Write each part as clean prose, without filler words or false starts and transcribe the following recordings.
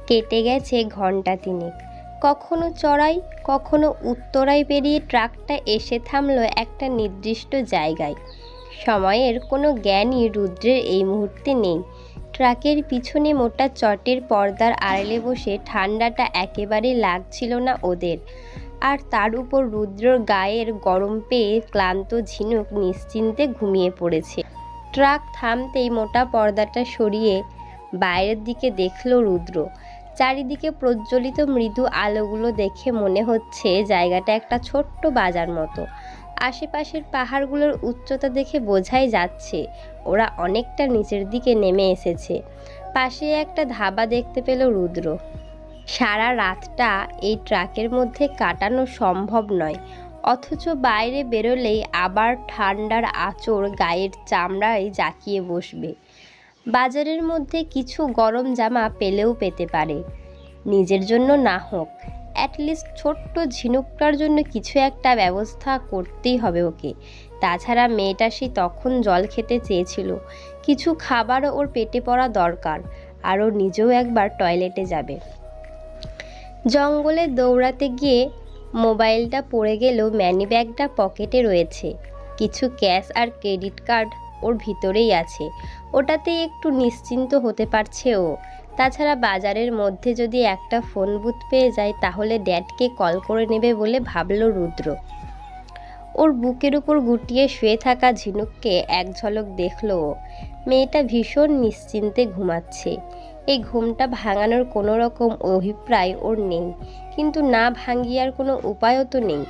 কেটে গেছে ঘন্টা তিনেক। কখনো চড়াই, কখনো উত্তরায় পেরিয়ে ট্রাকটা এসে থামলো একটা নির্দিষ্ট জায়গায়। সময়ের কোনো জ্ঞানই রুদ্রের এই মুহূর্তে নেই। ট্রাকের পিছনে মোটা চটের পর্দার আড়ালে বসে ঠান্ডাটা একেবারে লাগছিল না ওদের। আর তার উপর রুদ্রর গায়ের গরম পেয়ে ক্লান্ত ঝিনুক নিশ্চিন্তে ঘুমিয়ে পড়েছে। ট্রাক থামতেই মোটা পর্দাটা সরিয়ে বাইরের দিকে দেখল রুদ্র। চারিদিকে প্রজ্বলিত মৃদু আলোগুলো দেখে মনে হচ্ছে জায়গাটা একটা ছোট্ট বাজার মতো। আশেপাশের পাহাড়গুলোর উচ্চতা দেখে বোঝাই যাচ্ছে ওরা অনেকটা নিচের দিকে নেমে এসেছে। পাশে একটা ধাবা দেখতে পেল রুদ্র। সারা রাতটা এই ট্রাকের মধ্যে কাটানো সম্ভব নয়, অথচ বাইরে বেরোলেই আবার ঠান্ডার আঁচড় গায়ের চামড়ায় জাঁকিয়ে বসবে। বাজারের মধ্যে কিছু গরম জামা পেলেও পেতে পারে, নিজের জন্য না হোক অ্যাটলিস্ট ছোট্ট ঝিনুকটার জন্য কিছু একটা ব্যবস্থা করতেই হবে ওকে। তাছাড়া মেয়েটা সে তখন জল খেতে চেয়েছিল, কিছু খাবারও ওর পেটে পড়া দরকার, আর ও নিজেও একবার টয়লেটে যাবে। জঙ্গলে দৌড়াতে গিয়ে মোবাইলটা পড়ে গেলেও ম্যানিব্যাগটা পকেটে রয়েছে। কিছু ক্যাশ আর ক্রেডিট কার্ড ওর ভিতরেই আছে, ওটাতেই একটু নিশ্চিন্ত হতে পারছে ও। তাছাড়া বাজারের মধ্যে যদি একটা ফোন বুথ পেয়ে যায় তাহলে ড্যাডকে কল করে নেবে বলে ভাবল রুদ্র। ওর বুকের উপর গুটিয়ে শুয়ে থাকা ঝিনুককে এক ঝলক দেখল ও। মেয়েটা ভীষণ নিশ্চিন্তে ঘুমাচ্ছে। এই ঘুমটা ভাঙানোর কোনো রকম অভিপ্রায় ওর নেই, কিন্তু না ভাঙিয়ার কোনো উপায়ও তো নেই।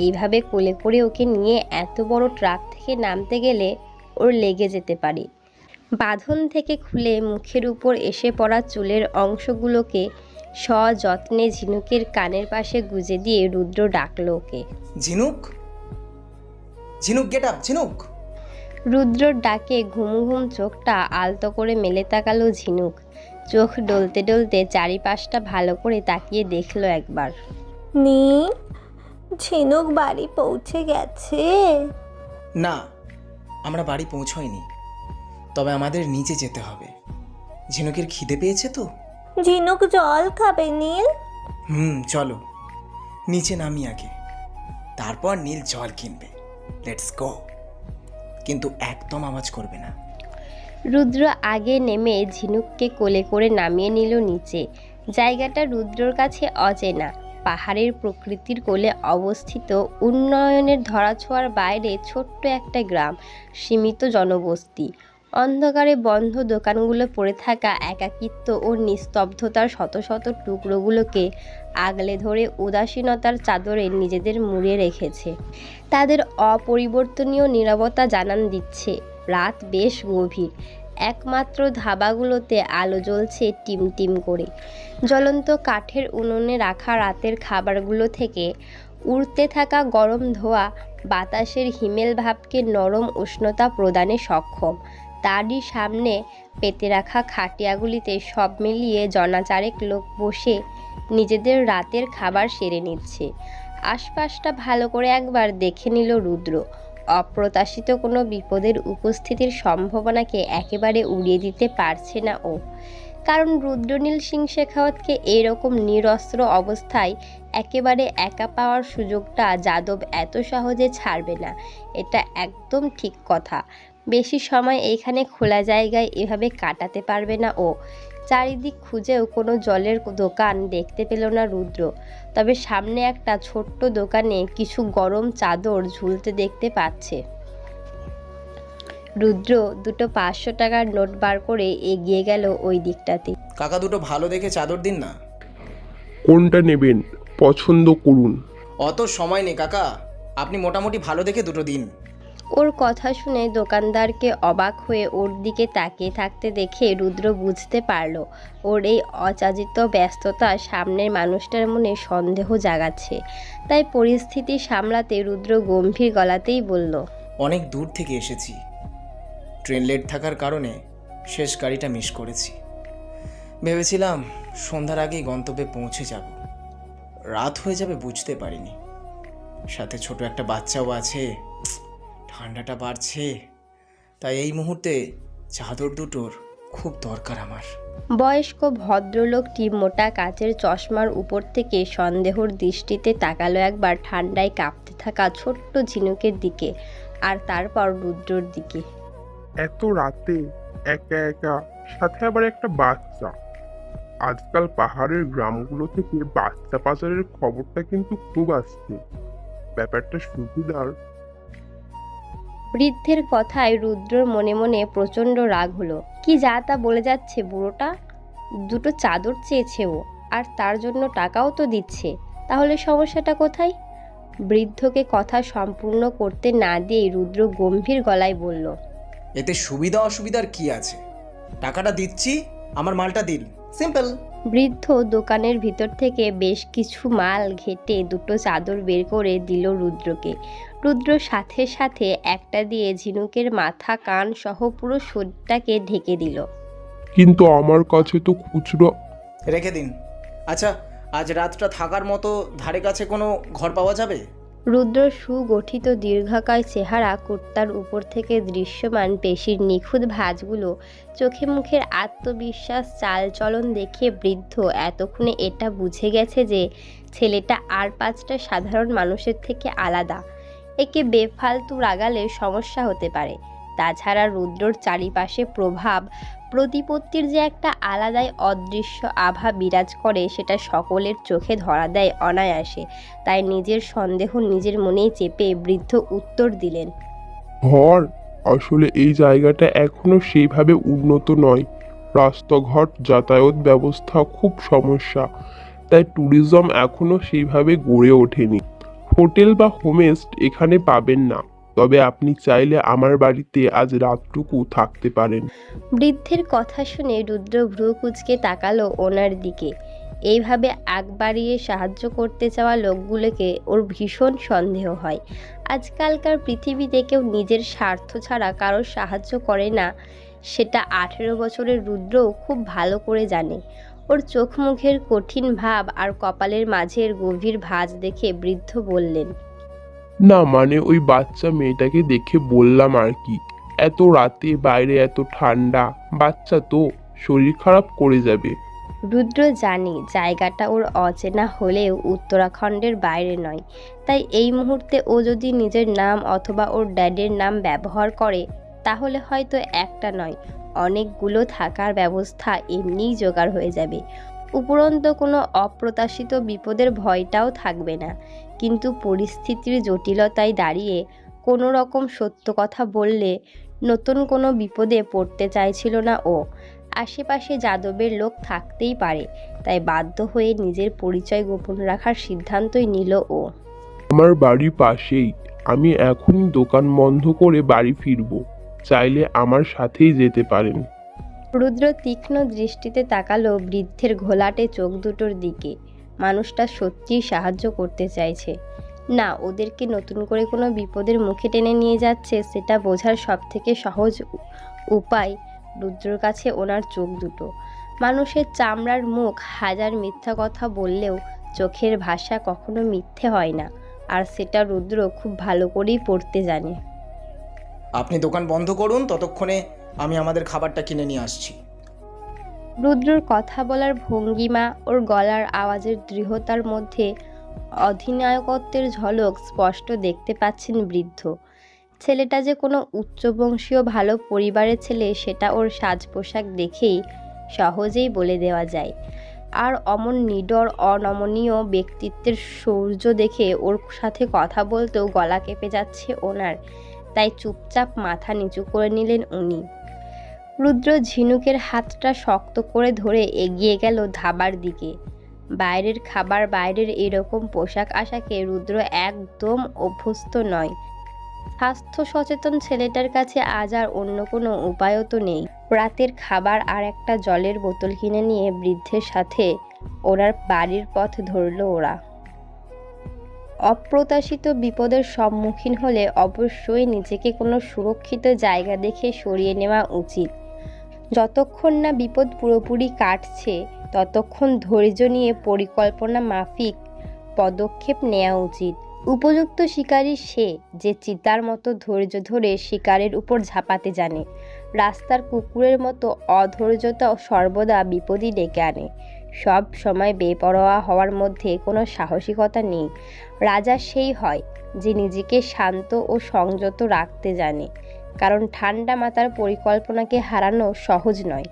এইভাবে কোলে করে ওকে নিয়ে এত বড় ট্রাক থেকে নামতে গেলে ওর লেগে যেতে পারে। বাঁধন থেকে খুলে মুখের উপর এসে পড়া চুলের অংশগুলোকে সযত্নে ঝিনুকের কানের পাশে গুজে দিয়ে রুদ্র ডাকল ওকে। ঝিনুক, ঝিনুক গেট আপ, ঝিনুক। রুদ্রর ডাকে ঘুম ঘুম চোখটা আলতো করে মেলে তাকালো ঝিনুক। চোখ ডলতে ডলতে চারিপাশটা ভালো করে তাকিয়ে দেখলো একবার। নীল, ঝিনুক বাড়ি পৌঁছে গেছে? না, আমরা বাড়ি পৌঁছইনি, তবে আমাদের নিচে যেতে হবে। ঝিনুকের খিদে পেয়েছে তো। ঝিনুক জল খাবে নীল? চলো নিচে নামি আগে, তারপর নীল জল কিনবে। Let's go. কিন্তু একদম আওয়াজ করবে না। রুদ্র আগে নেমে ঝিনুককে কোলে করে নামিয়ে নিল নিচে। জায়গাটা রুদ্রর কাছে অচেনা। পাহাড়ের প্রকৃতির কোলে অবস্থিত, উন্নয়নের ধরাছোঁয়ার বাইরে ছোট্ট একটা গ্রাম, সীমিত জনবস্তি। অন্ধকারে বন্ধ দোকানগুলো পড়ে থাকা একাকিত্ব ও নিস্তব্ধতার শত শত টুকরোগুলোকে আগলে ধরে উদাসীনতার চাদরে নিজেদের মুড়িয়ে রেখেছে। তাদের অপরিবর্তনীয় নীরবতা জানান দিচ্ছে রাত বেশ গভীর। একমাত্র ধাবাগুলোতে আলো জ্বলছে টিমটিম করে। জ্বলন্ত কাঠের উনুনে রাখা রাতের খাবারগুলো থেকে উড়তে থাকা গরম ধোঁয়া বাতাসের হিমেল ভাবকে নরম উষ্ণতা প্রদানে সক্ষম। তারই সামনে পেতে রাখা খাটিয়াগুলিতে সব মিলিয়ে জনাচারেক লোক বসে নিজেদের রাতের খাবার সেরে নিচ্ছে। আশপাশটা ভালো করে একবার দেখে নিল রুদ্র। অপ্রত্যাশিত কোনো বিপদের উপস্থিতির সম্ভাবনাকে একেবারে উড়িয়ে দিতে পারছে না ও। কারণ রুদ্রনীল সিং শেখাওয়াতকে এইরকম নিরস্ত্র অবস্থায় একেবারে একা পাওয়ার সুযোগটা যাদব এত সহজে ছাড়বে না, এটা একদম ঠিক কথা। বেশি সময় এইখানে খোলা জায়গায় এভাবে কাটাতে পারবে না ও। চারিদিক খুঁজেও কোনো জলের দোকান দেখতে পেল না রুদ্র, তবে সামনে একটা ছোট্ট দোকানে কিছু গরম চাদর ঝুলতে দেখতে পাচ্ছে। রুদ্র দুটো 500 টাকার নোট বার করে এগিয়ে গেল ওই দিকটাতে। কাকা, দুটো ভালো দেখে চাদর দিন না। কোনটা নেবেন পছন্দ করুন। অত সময় নেই কাকা, আপনি মোটামুটি ভালো দেখে দুটো দিন। ওর কথা শুনে দোকানদারকে অবাক হয়ে ওর দিকে তাকিয়ে থাকতে দেখে রুদ্র বুঝতে পারল ওর এই অযাচিত ব্যস্ততা সামনের মানুষটার মনে সন্দেহ জাগাচ্ছে। তাই পরিস্থিতি সামলাতে রুদ্র গম্ভীর গলাতেই বলল, অনেক দূর থেকে এসেছি, ট্রেন লেট থাকার কারণে শেষ গাড়িটা মিস করেছি। ভেবেছিলাম সন্ধ্যার আগেই গন্তব্যে পৌঁছে যাব, রাত হয়ে যাবে বুঝতে পারিনি। সাথে ছোট একটা বাচ্চাও আছে, ঠান্ডাটা বাড়ছে, তাই এই মুহূর্তে চাদর দুটোর খুব দরকার আমার। বয়স্ক ভদ্রলোকটি মোটা কাচের চশমার উপর থেকে সন্দেহর দৃষ্টিতে তাকালো একবার ঠান্ডায় কাঁপতে থাকা ছোট্ট ঝিনুকের দিকে, আর তারপর রুদ্রর দিকে। এত রাতে একা একা, সাথে আবার একটা বাচ্চা। আজকাল পাহাড়ের গ্রামগুলো থেকে বাচ্চা পাচারের খবরটা কিন্তু খুব আসছে। ব্যাপারটা সুবিধার। বৃদ্ধের কথায় রুদ্রর মনে মনে প্রচণ্ড রাগ হলো। কি যা তা বলে যাচ্ছে বুড়োটা। দুটো চাদর চেয়েছে ও, আর তার জন্য টাকাও তো দিচ্ছে। তাহলে সমস্যাটা কোথায়? বৃদ্ধকে কথা সম্পূর্ণ করতে না দিয়েই রুদ্র গম্ভীর গলায় বলল, এতে সুবিধা অসুবিধার কি আছে? টাকাটা দিচ্ছি, আমার মালটা দিন, সিম্পল। বৃদ্ধ দোকানের ভিতর থেকে বেশ কিছু মাল ঘেটে দুটো চাদর বের করে দিল রুদ্রকে। রুদ্র সাথে সাথে একটা দিয়ে ঝিনুকের মাথা কান সহ পুরো শরীরটাকে ঢেকে দিল। কিন্তু আমার কাছে তো খুচরো। রেখে দিন। আচ্ছা, আজ রাতটা থাকার মতো ধারে কাছে কোনো ঘর পাওয়া যাবে? রুদ্রর সুগঠিত দীর্ঘকায় চেহারা, কুর্তার উপর থেকে দৃশ্যমান পেশির নিখুঁত ভাঁজগুলো, চোখে মুখের আত্মবিশ্বাস, চালচলন দেখে বৃদ্ধ এতক্ষণে এটা বুঝে গেছে যে ছেলেটা আর 5টা সাধারণ মানুষের থেকে আলাদা। একে বেফালতু রাগালে সমস্যা হতে পারে। তাছাড়া রুদ্রর চারিপাশে প্রভাব প্রতিপত্তির যে একটা আলাদাই অদৃশ্য আভা বিরাজ করে, সেটা সকলের চোখে ধরা দেয় অনায়াসে। তাই নিজের সন্দেহ নিজের মনেই চেপে বৃদ্ধ উত্তর দিলেন, ঘর? আসলে এই জায়গাটা এখনো সেইভাবে উন্নত নয়। রাস্তাঘাট, যাতায়াত ব্যবস্থা খুব সমস্যা, তাই ট্যুরিজম এখনো সেইভাবে গড়ে ওঠেনি। হোটেল বা হোমস্টে এখানে পাবেন না, তবে আপনি চাইলে আমার বাড়িতে আজ রাতটুকু থাকতে পারেন। বৃদ্ধের কথা শুনে রুদ্র ভ্রু কুঁচকে তাকালো ওনার দিকে। এইভাবে আগ বাড়িয়ে সাহায্য করতে চাওয়া লোকগুলোকে ওর ভীষণ সন্দেহ হয়। আজকালকার পৃথিবীতে কেউ নিজের স্বার্থ ছাড়া কারোর সাহায্য করে না, সেটা 18 বছরের রুদ্রও খুব ভালো করে জানে। ওর চোখ মুখের কঠিন ভাব আর কপালের মাঝের গভীর ভাঁজ দেখে বৃদ্ধ বললেন, না মানে ওই বাচ্চা মেয়েটাকে দেখে বললাম আর কি। এত রাতে বাইরে এত ঠান্ডা, বাচ্চা তো, শরীর খারাপ করে যাবে। রুদ্র জানি জায়গাটা ওর অচেনা হলেও উত্তরাখণ্ডের বাইরে নয়, তাই এই মুহূর্তে ও যদি নিজের নাম অথবা ওর ড্যাডের নাম ব্যবহার করে, তাহলে হয়তো একটা নয়, অনেকগুলো থাকার ব্যবস্থা এমনিই জোগাড় হয়ে যাবে। উপরন্তু কোনো অপ্রত্যাশিত বিপদের ভয়টাও থাকবে না। কিন্তু পরিস্থিতির জটিলতায় দাঁড়িয়ে কোনো রকম সত্য কথা বললে নতুন কোনো বিপদে পড়তে চাইছিল না ও। আশেপাশে যাদবের লোক থাকতেই পারে, তাই বাধ্য হয়ে নিজের পরিচয় গোপন রাখার সিদ্ধান্তই নিল ও। আমার বাড়ি পাশেই, আমি এখনই দোকান বন্ধ করে বাড়ি ফিরবো, চাইলে আমার সাথেই যেতে পারেন। রুদ্র তীক্ষ্ণ দৃষ্টিতে তাকালো বৃদ্ধের ঘোলাটে চোখ দুটোর দিকে। মানুষটা সত্যিই সাহায্য করতে চাইছে, না ওদেরকে নতুন করে কোনো বিপদের মুখে টেনে নিয়ে যাচ্ছে, সেটা বোঝার সবথেকে সহজ উপায় রুদ্রর কাছে ওনার চোখ দুটো। মানুষের চামড়ার মুখ হাজার মিথ্যা কথা বললেও চোখের ভাষা কখনো মিথ্যে হয় না, আর সেটা রুদ্র খুব ভালো করেই পড়তে জানে। আপনি দোকান বন্ধ করুন, ততক্ষণে আমি আমাদের খাবারটা কিনে নিয়ে আসছি। রুদ্রর কথা বলার ভঙ্গিমা, ওর গলার আওয়াজের দৃঢ়তার মধ্যে অধিনায়কত্বের ঝলক স্পষ্ট দেখতে পাচ্ছেন বৃদ্ধ। ছেলেটা যে কোনো উচ্চবংশীয় ভালো পরিবারের ছেলে, সেটা ওর সাজ পোশাক দেখেই সহজেই বলে দেওয়া যায়। আর অমন নিডর অনমনীয় ব্যক্তিত্বের সৌর্য দেখে ওর সাথে কথা বলতেও গলা কেঁপে যাচ্ছে ওনার, তাই চুপচাপ মাথা নিচু করে নিলেন উনি। রুদ্র ঝিনুকের হাতটা শক্ত করে ধরে এগিয়ে গেল ধাবার দিকে। বাইরের খাবার, বাইরের এরকম পোশাক আশাকে রুদ্র একদম অভ্যস্ত নয়। স্বাস্থ্য সচেতন ছেলেটার কাছে আজ আর অন্য কোনো উপায়ও তো নেই। রাতের খাবার আর একটা জলের বোতল কিনে নিয়ে বৃদ্ধের সাথে ওনার বাড়ির পথ ধরল ওরা। অপ্রত্যাশিত বিপদের সম্মুখীন হলে অবশ্যই নিজেকে কোনো সুরক্ষিত জায়গা দেখে সরিয়ে নেওয়া উচিত। যতক্ষণ না বিপদ পুরোপুরি কাটছে, ততক্ষণ ধৈর্য নিয়ে পরিকল্পনা মাফিক পদক্ষেপ নেওয়া উচিত। উপযুক্ত শিকারী সে যে চিতার মতো ধৈর্য ধরে শিকারের উপর ঝাঁপাতে জানে। রাস্তার কুকুরের মতো অধৈর্যতা সর্বদা বিপদই ডেকে আনে। সব সময় বেপরোয়া হওয়ার মধ্যে কোনো সাহসিকতা নেই। রাজা সেই হয় যে নিজেকে শান্ত ও সংযত রাখতে জানে, কারণ ঠান্ডা মাথার পরিকল্পনাকে হারানো সহজ নয়।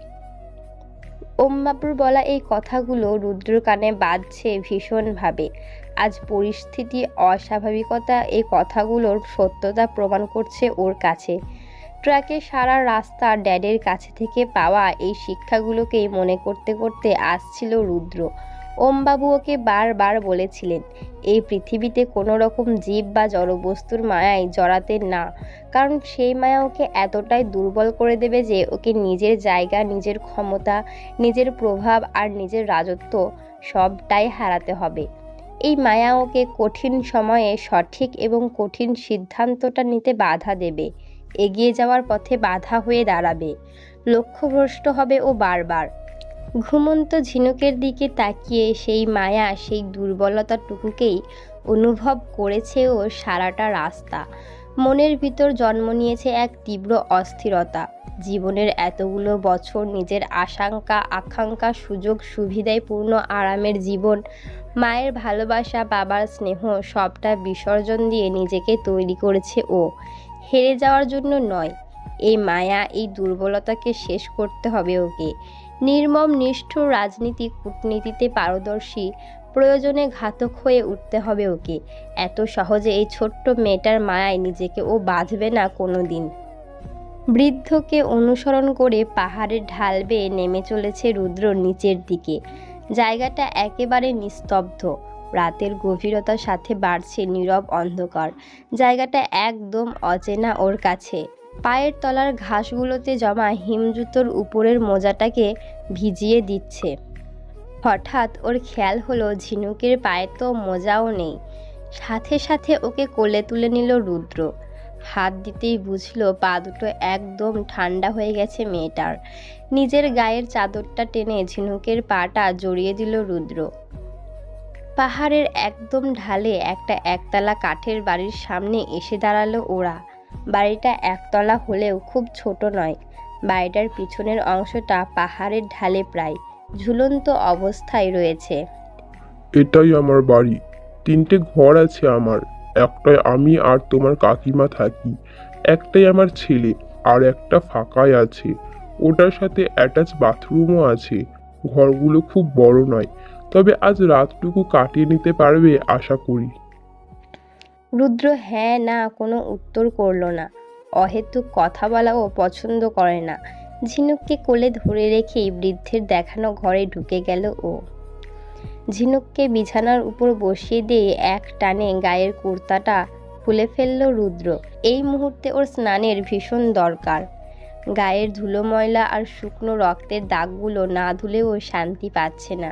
ওম বাবুর বলা এই কথাগুলো রুদ্রর কানে বাজছে ভীষণভাবে। আজ পরিস্থিতি অস্বাভাবিকতা এই কথাগুলোর সত্যতা প্রমাণ করছে ওর কাছে। ট্রাকে সারা রাস্তা ড্যাডের কাছে থেকে পাওয়া এই শিক্ষাগুলোকেই মনে করতে করতে আসছিল রুদ্র। ওমবাবু ওকে বারবার বলেছিলেন এই পৃথিবীতে কোনো রকম জীব বা জড়বস্তুর মায়ায় জড়াতে না, কারণ সেই মায়া ওকে এতটাই দুর্বল করে দেবে যে ওকে নিজের জায়গা, নিজের ক্ষমতা, নিজের প্রভাব আর নিজের রাজত্ব সবটাই হারাতে হবে। এই মায়া ওকে কঠিন সময়ে সঠিক এবং কঠিন সিদ্ধান্তটা নিতে বাধা দেবে, এগিয়ে যাওয়ার পথে বাধা হয়ে দাঁড়াবে, লক্ষ্যভ্রষ্ট হবে ও বারবার। ঘুমন্ত ঝিনুকের দিকে তাকিয়ে সেই মায়া, সেই দুর্বলতাটুকুকেই অনুভব করেছে ও সারাটা রাস্তা। মনের ভিতর জন্ম নিয়েছে এক তীব্র অস্থিরতা। জীবনের এতগুলো বছর নিজের আশঙ্কা, আকাঙ্ক্ষা, সুযোগ সুবিধায় পূর্ণ আরামের জীবন, মায়ের ভালোবাসা, বাবার স্নেহ সবটা বিসর্জন দিয়ে নিজেকে তৈরি করেছে ও। হেরে যাওয়ার জন্য নয়, এই মায়া, এই দুর্বলতাকে শেষ করতে হবে ওকে। নির্মম নিষ্ঠুর রাজনীতি, কূটনীতিতে পারদর্শী, প্রয়োজনে ঘাতক হয়ে উঠতে হবে ওকে। এত সহজে এই ছোট্ট মেয়েটার মায়ায় নিজেকে ও বাঁধবে না কোনো দিন। বৃদ্ধকে অনুসরণ করে পাহাড়ের ঢাল বেয়ে নেমে চলেছে রুদ্র নিচের দিকে। জায়গাটা একেবারে নিস্তব্ধ। রাতের গভীরতার সাথে বাড়ছে নীরব অন্ধকার। জায়গাটা একদম অচেনা ওর কাছে। পায়ের তলার ঘাসগুলোতে জমা হিমজুতোর উপরের মোজাটাকে ভিজিয়ে দিচ্ছে। হঠাৎ ওর খেয়াল হলো ঝিনুকের পায়ে তো মোজাও নেই। সাথে সাথে ওকে কোলে তুলে নিল রুদ্র। হাত দিতেই বুঝলো পা দুটো একদম ঠান্ডা হয়ে গেছে মেয়েটার। নিজের গায়ের চাদরটা টেনে ঝিনুকের পাটা জড়িয়ে দিল রুদ্র। পাহাড়ের একদম ঢালে একটা একতলা কাঠের বাড়ির সামনে এসে দাঁড়ালো ওরা। বাড়িটা একতলা হলেও খুব ছোট নয়। বাড়িটার পিছনের অংশটা পাহাড়ের ঢালে প্রায় ঝুলন্ত অবস্থায় রয়েছে। এটাই আমার বাড়ি। 3টে ঘর আছে আমার। একটায় আমি আর তোমার কাকিমা থাকি, একটাই আমার ছেলে, আর একটা ফাঁকাই আছে। ওটার সাথে অ্যাটাচ বাথরুমও আছে। ঘরগুলো খুব বড় নয়, তবে আজ রাতটুকু কাটিয়ে নিতে পারবে আশা করি। রুদ্র হ্যাঁ না কোনো উত্তর করল না। অহেতুক কথা বলাও পছন্দ করে না। ঝিনুককে কোলে ধরে রেখেই বৃদ্ধের দেখানো ঘরে ঢুকে গেল ও। ঝিনুককে বিছানার উপর বসিয়ে দিয়ে এক টানে গায়ের কুর্তাটা খুলে ফেলল রুদ্র। এই মুহূর্তে ওর স্নানের ভীষণ দরকার। গায়ের ধুলো, ময়লা আর শুকনো রক্তের দাগগুলো না ধুলেও শান্তি পাচ্ছে না।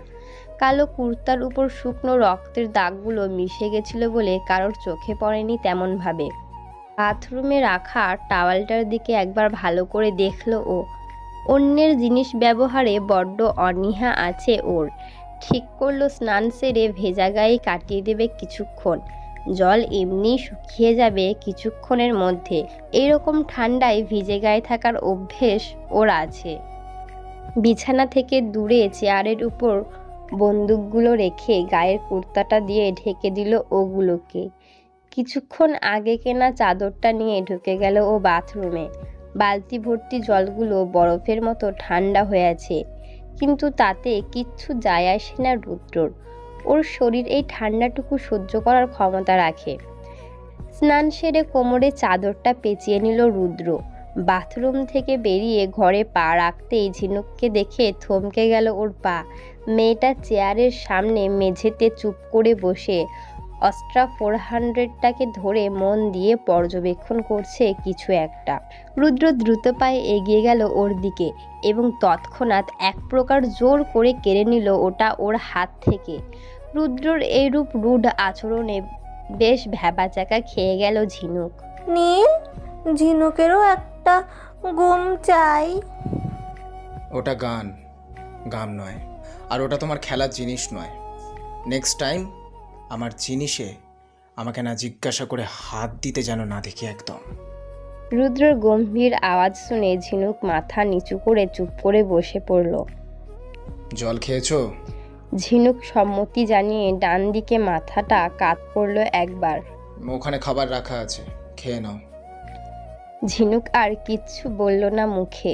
কালো কুর্তার উপর শুকনো রক্তের দাগগুলো মিশে গেছিল বলে কারোর চোখে পড়েনি তেমনভাবে। বাথরুমে রাখা টাওয়ালটার দিকে একবার ভালো করে দেখল ও। অন্যের জিনিস ব্যবহারে বড্ড অনীহা আছে ওর। ঠিক করলো স্নান সেরে ভেজা গায়ে কাটিয়ে দেবে কিছুক্ষণ। জল এমনি শুকিয়ে যাবে কিছুক্ষণের মধ্যে। এইরকম ঠান্ডায় ভিজে গায়ে থাকার অভ্যেস ওর আছে। বিছানা থেকে দূরে চেয়ারের উপর বন্দুকগুলো রেখে গায়ের কুর্তাটা দিয়ে ঢেকে দিল ওগুলোকে। কিছুক্ষণ আগে কেনা চাদরটা নিয়ে ঢুকে গেল ও বাথরুমে। বালতি ভর্তি জলগুলো বরফের মতো ঠান্ডা হয়ে আছে, কিন্তু তাতে কিচ্ছু যায় আসে না রুদ্রর। ওর শরীর এই ঠান্ডাটুকু সহ্য করার ক্ষমতা রাখে। স্নান সেরে কোমরে চাদরটা পেঁচিয়ে নিল রুদ্র। বাথরুম থেকে বেরিয়ে ঘরে পা রাখতেই ঝিনুককে দেখে থমকে গেল ওর পা। মেয়েটা চেয়ারের সামনে মেঝেতে চুপ করে বসে অস্ট্রা 400টাকে ধরে মন দিয়ে পর্যবেক্ষণ করছে কিছু একটা। রুদ্র দ্রুত পায়ে এগিয়ে গেল ওর দিকে এবং তৎক্ষণাৎ এক প্রকার জোর করে কেড়ে নিল ওটা ওর হাত থেকে। রুদ্রর এইরূপ রূঢ় আচরণে বেশ ভ্যাবাচাকা খেয়ে গেল ঝিনুক। নীল, ঝিনুকেরও একটা ঘুম চাই। ওটা গান নয়, আর ওটা তোমার খেলার জিনিস নয়। নেক্সট টাইম আমার জিনিসে আমাকে না জিজ্ঞাসা করে হাত দিতে যেন না দেখি একদম। রুদ্রর গম্ভীর আওয়াজ শুনে ঝিনুক মাথা নিচু করে চুপ করে বসে পড়ল। জল খেয়েছো? ঝিনুক সম্মতি জানিয়ে ডান দিকে মাথাটা কাত করল একবার। ওখানে খাবার রাখা আছে, খেয়ে নাও। ঝিনুক আর কিচ্ছু বলল না মুখে,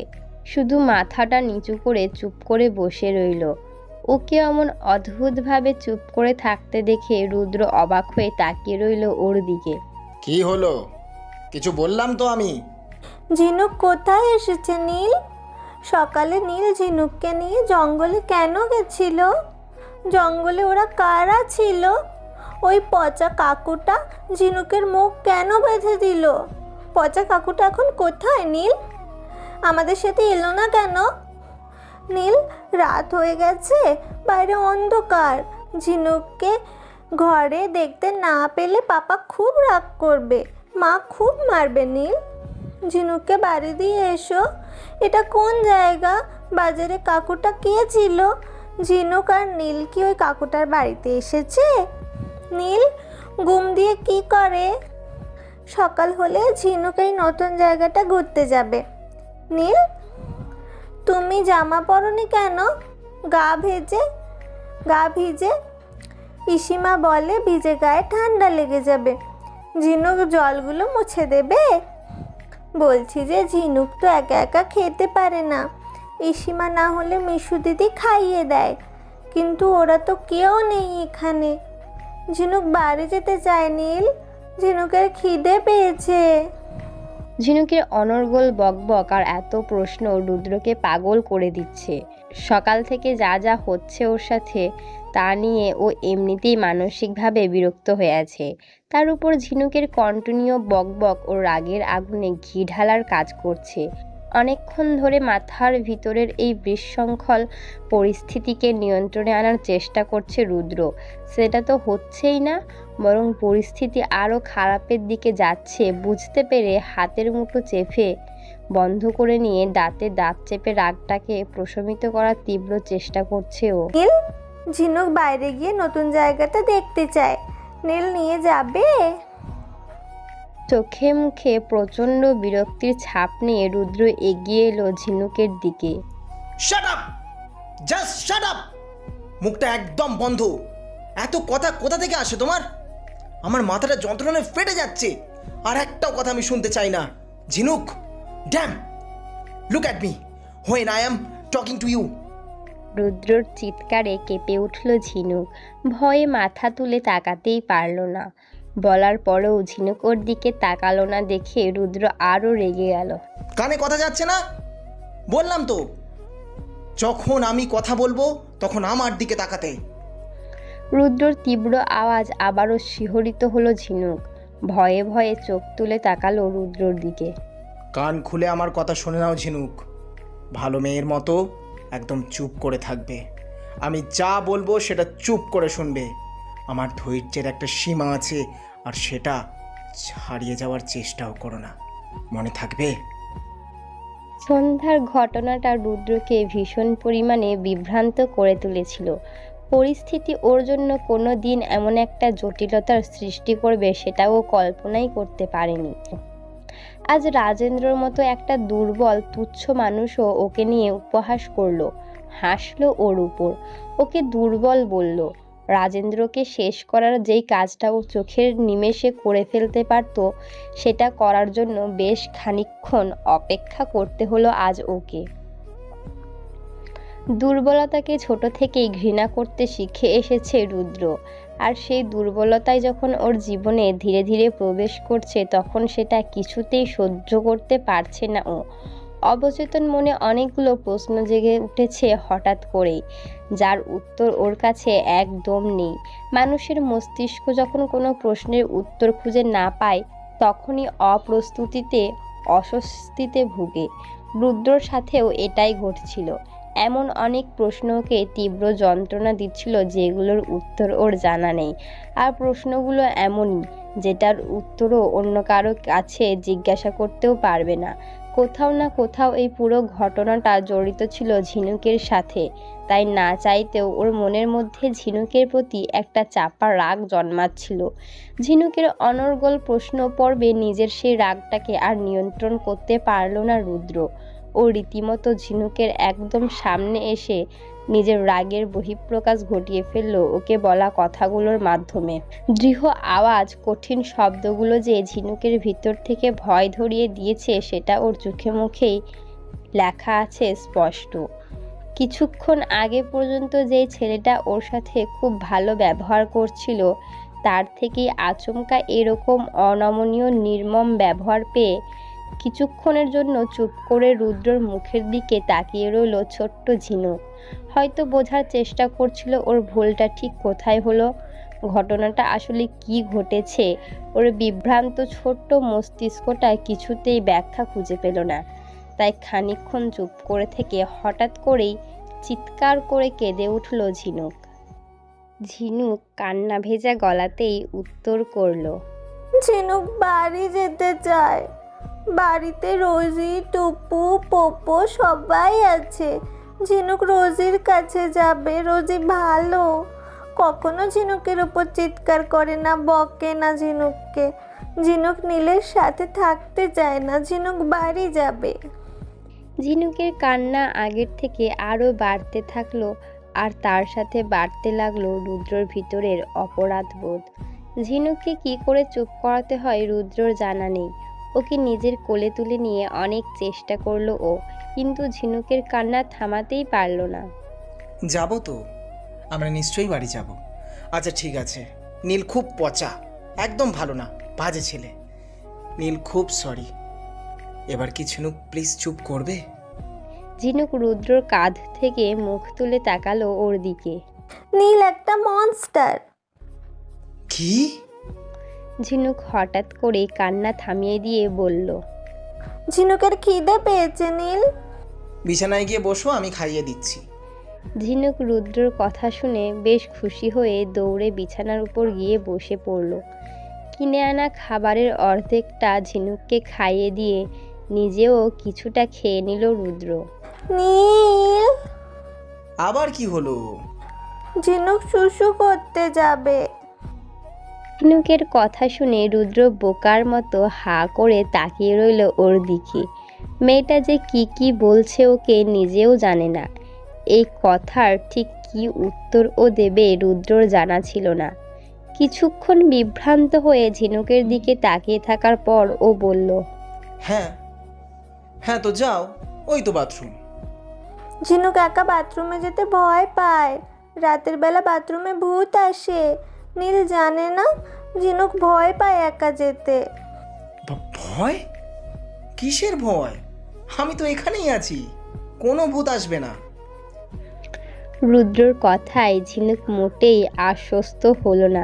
শুধু মাথাটা নিচু করে চুপ করে বসে রইল। ওকে এমন অদ্ভুতভাবে চুপ করে থাকতে দেখে রুদ্র অবাক হয়ে তাকিয়ে রইল ওর দিকে। কি হলো? কিছু বললাম তো আমি। ঝিনুক কোথায় এসেছে নীল? সকালে নীল ঝিনুককে নিয়ে জঙ্গলে কেন গেছিল? জঙ্গলে ওরা কারা ছিল? ওই পচা কাকুটা ঝিনুকের মুখ কেন বেঁধে দিল? পচা কাকুটা এখন কোথায় নীল? আমাদের সাথে এলো না কেন? নীল, রাত হয়ে গেছে, বাইরে অন্ধকার। ঝিনুককে ঘরে দেখতে না পেলে পাপা খুব রাগ করবে, মা খুব মারবে। নীল, ঝিনুককে বাড়ি দিয়ে এসো। এটা কোন জায়গা? বাজারে কাকুটা কে ছিল? ঝিনুক আর নীল কি ওই কাকুটার বাড়িতে এসেছে? নীল ঘুম দিয়ে কি করে? সকাল হলে ঝিনুক এই নতুন জায়গাটা ঘুরতে যাবে। নীল, তুমি জামা পরনি কেন? গা ভিজে। পিসিমা বলে ভিজে গায়ে ঠান্ডা লেগে যাবে। ঝিনুক জলগুলো মুছে দেবে। বলছি যে ঝিনুক তো একা একা খেতে পারে না, পিসিমা না হলে মিশু দিদি খাইয়ে দেয়, কিন্তু ওরা তো কেউ নেই এখানে। ঝিনুক বাড়ি যেতে চায় নীল, ঝিনুকের খিদে পেয়েছে। ঝিনুকের অনর্গল বকবক আর এত প্রশ্ন রুদ্রকে পাগল করে দিচ্ছে। সকাল থেকে যা যা হচ্ছে ওর সাথে তা নিয়ে ও এমনিতেই মানসিকভাবে বিরক্ত হয়ে আছে। তার উপর ঝিনুকের কন্টিনিউ বকবক ও রাগের আগুনে ঘি ঢালার কাজ করছে। অনেকক্ষণ ধরে মাথার ভিতরের এই বিশৃঙ্খল পরিস্থিতিকে নিয়ন্ত্রণে আনার চেষ্টা করছে রুদ্র। সেটা তো হচ্ছেই না, বরং পরিস্থিতি আরও খারাপের দিকে যাচ্ছে বুঝতে পেরে হাতের মুঠো চেপে বন্ধ করে নিয়ে দাঁতে দাঁত চেপে রাগটাকে প্রশমিত করার তীব্র চেষ্টা করছে ও। নীল, ঝিনুক বাইরে গিয়ে নতুন জায়গাটা দেখতে চায়, নীল নিয়ে যাবে? চোখে মুখে প্রচণ্ড বিরক্তির ছাপ নিয়ে রুদ্র এগিয়ে এলো ঝিনুকের দিকে। Shut up, just shut up. মুখটা একদম বন্ধ। এত কথা কোথা থেকে আসে তোমার? আমার মাথাটা যন্ত্রণায় ফেটে যাচ্ছে। আর একটাও কথা আমি শুনতে চাই না। Jhinuk, damn, look at me when I am talking to you. রুদ্রর চিৎকারে কেঁপে উঠল ঝিনুক। ভয়ে মাথা তুলে তাকাতেই পারল না। বলার পরেও ঝিনুক ওর দিকে তাকালো না দেখে রুদ্র আরও রেগে গেল। কানে কথা যাচ্ছে না? বললাম তো, যখন আমি কথা বলবো তখন আমার দিকে তাকাতে। রুদ্রর তীব্র আওয়াজ আবারও শিহরিত হলো ঝিনুক। ভয়ে ভয়ে চোখ তুলে তাকালো রুদ্রর দিকে। কান খুলে আমার কথা শুনে নাও ঝিনুক। ভালো মেয়ের মতো একদম চুপ করে থাকবে। আমি যা বলবো সেটা চুপ করে শুনবে। আমার ধৈর্যের একটা সীমা আছে, আর সেটা ছাড়িয়ে যাওয়ার চেষ্টাও করো না। মনে থাকবে? সন্ধ্যার ঘটনাটা রুদ্রকে ভীষণ পরিমাণে বিভ্রান্ত করে তুলেছিল। পরিস্থিতি ওর জন্য কোনো দিন এমন একটা জটিলতার সৃষ্টি করবে সেটা ও কল্পনাই করতে পারেনি। আজ রাজেন্দ্রর মতো একটা দুর্বল তুচ্ছ মানুষও ওকে নিয়ে উপহাস করলো, হাসলো ওর উপর, ওকে দুর্বল বলল। রাজেন্দ্রকে শেষ করার যেই কাজটা ও চোখের নিমেষে করে ফেলতে পারত, সেটা করার জন্য বেশ খানিকক্ষণ অপেক্ষা করতে হলো আজ ওকে। দুর্বলতাকে ছোট থেকেই ঘৃণা করতে শিখে এসেছে রুদ্র, আর সেই দুর্বলতায় যখন ওর জীবনে ধীরে ধীরে প্রবেশ করছে তখন সেটা কিছুতেই সহ্য করতে পারছে না ও। অবচেতন মনে অনেকগুলো প্রশ্ন জেগে উঠেছে হঠাৎ করেই, যার উত্তর ওর কাছে একদম নেই। মানুষের মস্তিষ্ক যখন কোনো প্রশ্নের উত্তর খুঁজে না পায় তখনই অপ্রস্তুতিতে অস্বস্তিতে ভুগে। রুদ্রর সাথেও এটাই ঘটছিল। এমন অনেক প্রশ্নকে তীব্র যন্ত্রণা দিচ্ছিল যেগুলোর উত্তর ওর জানা নেই, আর প্রশ্নগুলো এমনই যেটার উত্তরও অন্য কারো কাছে জিজ্ঞাসা করতেও পারবে না। কোথাও না কোথাও এই পুরো ঘটনাটা জড়িত ছিল ঝিনুকের সাথে, তাই না চাইতেও ওর মনের মধ্যে ঝিনুকের প্রতি একটা চাপা রাগ জন্মাচ্ছিল। ঝিনুকের অনর্গল প্রশ্ন পর্বে নিজের সেই রাগটাকে আর নিয়ন্ত্রণ করতে পারল না রুদ্র। ও রীতিমতো ঝিনুকের একদম সামনে এসে নিজের রাগের বহিঃপ্রকাশ ঘটিয়ে ফেলল ওকে বলা কথাগুলোর মাধ্যমে। দৃঢ় আওয়াজ, কঠিন শব্দগুলো যে ঝিনুকের ভিতর থেকে ভয় ধরিয়ে দিয়েছে সেটা ওর চোখে মুখেই লেখা আছে স্পষ্ট। কিছুক্ষণ আগে পর্যন্ত যেই ছেলেটা ওর সাথে খুব ভালো ব্যবহার করছিল, তার থেকেই আচমকা এরকম অনমনীয় নির্মম ব্যবহার পেয়ে কিছুক্ষণের জন্য চুপ করে রুদ্রর মুখের দিকে তাকিয়ে রইল ছোট্ট ঝিনুক। হয়তো বোঝার চেষ্টা করছিল ওর ভুলটা ঠিক কোথায় হলো, ঘটনাটা আসলে কি ঘটেছে। ওর বিভ্রান্ত ছোট্ট মস্তিষ্কটা কিছুতেই ব্যাখ্যা খুঁজে পেল না, তাই খানিকক্ষণ চুপ করে থেকে হঠাৎ করেই চিৎকার করে কেঁদে উঠল ঝিনুক। ঝিনুক কান্না ভেজা গলাতেই উত্তর করলো, ঝিনুক বাড়ি যেতে চায়। বাড়িতে রোজি, টুপু, পোপো সবাই আছে। ঝিনুক রোজির কাছে যাবে। রোজি ভালো, কখনো ঝিনুকের উপর চিৎকার করে না, বকে না ঝিনুককে। ঝিনুক নীলের সাথে থাকতে চায় না। ঝিনুক বাড়ি যাবে। ঝিনুকের কান্না আগের থেকে আরও বাড়তে থাকলো, আর তার সাথে বাড়তে লাগলো রুদ্রর ভিতরের অপরাধবোধ। ঝিনুককে কি করে চুপ করাতে হয় রুদ্রর জানা নেই। ওকে নিজের কোলে তুলে নিয়ে অনেক চেষ্টা করলো ও, কিন্তু ঝিনুকের কান্না থামাতেই পারল না। যাব তো, আমরা নিশ্চয়ই বাড়ি যাব। আচ্ছা ঠিক আছে, নীল খুব পচা, একদম ভালো না, বাজে ছেলে। নীল খুব সরি। এবার কি ঝিনুক প্লিজ চুপ করবে? ঝিনুক রুদ্রর কাঁধ থেকে মুখ তুলে তাকালো ওর দিকে। নীল একটা মনস্টার। কি? ঝিনুক হঠাৎ করে কান্না থামিয়ে দিয়ে বলল, ঝিনুকের খিদে পেয়েছে নীল। বিছানায় গিয়ে বসো, আমি খাইয়ে দিচ্ছি। ঝিনুক রুদ্রর কথা শুনে বেশ খুশি হয়ে দৌড়ে বিছানার উপর গিয়ে বসে পড়ল। কিনে আনা খাবারের অর্ধেকটা ঝিনুককে খাইয়ে দিয়ে নিজেও কিছুটা খেয়ে নিল রুদ্র। নীল, আবার কি হলো? ঝিনুক শুশু করতে যাবে। ঝিনুকের কথা শুনে রুদ্র বোকার মতো হা করে তাকিয়ে রইল ওর দিকে। মেয়েটা যে কি বলছে ওকে নিজেও জানে না। এই কথার ঠিক কি উত্তর ও দেবে রুদ্রর জানা ছিল না। কিছুক্ষণ বিভ্রান্ত হয়ে ঝিনুকের দিকে তাকিয়ে থাকার পর ও বলল, হ্যাঁ হ্যাঁ, তো যাও, ওই তো বাথরুম। ঝিনুক একা বাথরুমে যেতে ভয় পায়। রাতের বেলা বাথরুমে ভূত আসে। নীল জানে না, ঝিনুক ভয় পায় একা যেতে। ভয়? কিসের ভয়? আমি তো এখানেই আছি, কোনো ভূত আসবে না। রুদ্রর কথায় ঝিনুক মোটেই আশ্বস্ত হলো না।